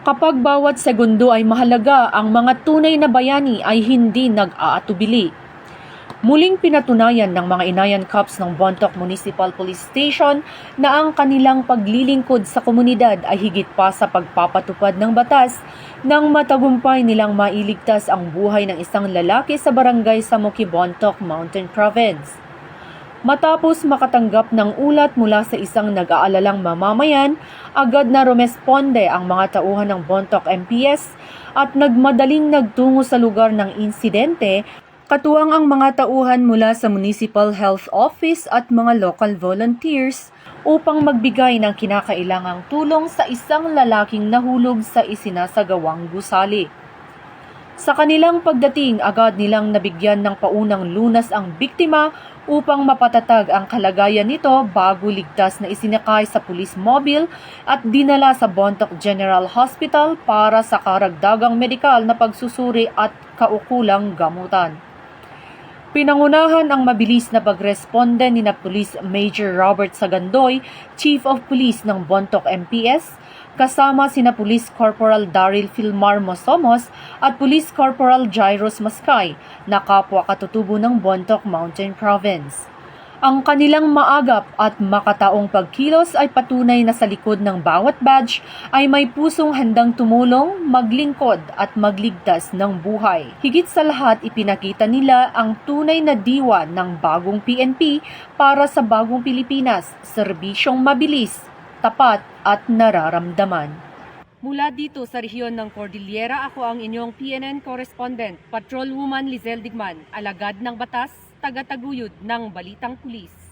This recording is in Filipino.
Kapag bawat segundo ay mahalaga, ang mga tunay na bayani ay hindi nag-aatubili. Muling pinatunayan ng mga Inayan Cops ng Bontoc Municipal Police Station na ang kanilang paglilingkod sa komunidad ay higit pa sa pagpapatupad ng batas nang matagumpay nilang mailigtas ang buhay ng isang lalaki sa barangay Samuki, Bontoc Mountain Province. Matapos makatanggap ng ulat mula sa isang nag-aalalang mamamayan, agad na rumesponde ang mga tauhan ng Bontoc MPS at nagmadaling nagtungo sa lugar ng insidente, katuwang ang mga tauhan mula sa Municipal Health Office at mga local volunteers upang magbigay ng kinakailangang tulong sa isang lalaking nahulog sa isinasagawang gusali. Sa kanilang pagdating, agad nilang nabigyan ng paunang lunas ang biktima upang mapatatag ang kalagayan nito bago ligtas na isinakay sa police mobile at dinala sa Bontoc General Hospital para sa karagdagang medikal na pagsusuri at kaukulang gamutan. Pinangunahan ang mabilis na pagresponde ni Police Major Robert Sagandoy, Chief of Police ng Bontoc MPS, kasama sina Police Corporal Daryl Filmar Mosomos at Police Corporal Jairus Mascay na kapwa katutubo ng Bontoc Mountain Province. Ang kanilang maagap at makataong pagkilos ay patunay na sa likod ng bawat badge ay may pusong handang tumulong, maglingkod at magligtas ng buhay. Higit sa lahat, ipinakita nila ang tunay na diwa ng bagong PNP para sa bagong Pilipinas, serbisyong mabilis, tapat at nararamdaman. Mula dito sa rehiyon ng Cordillera, ako ang inyong PNN correspondent, Patrolwoman Lizelle Digman, alagad ng batas, tagataguyod ng Balitang Pulis.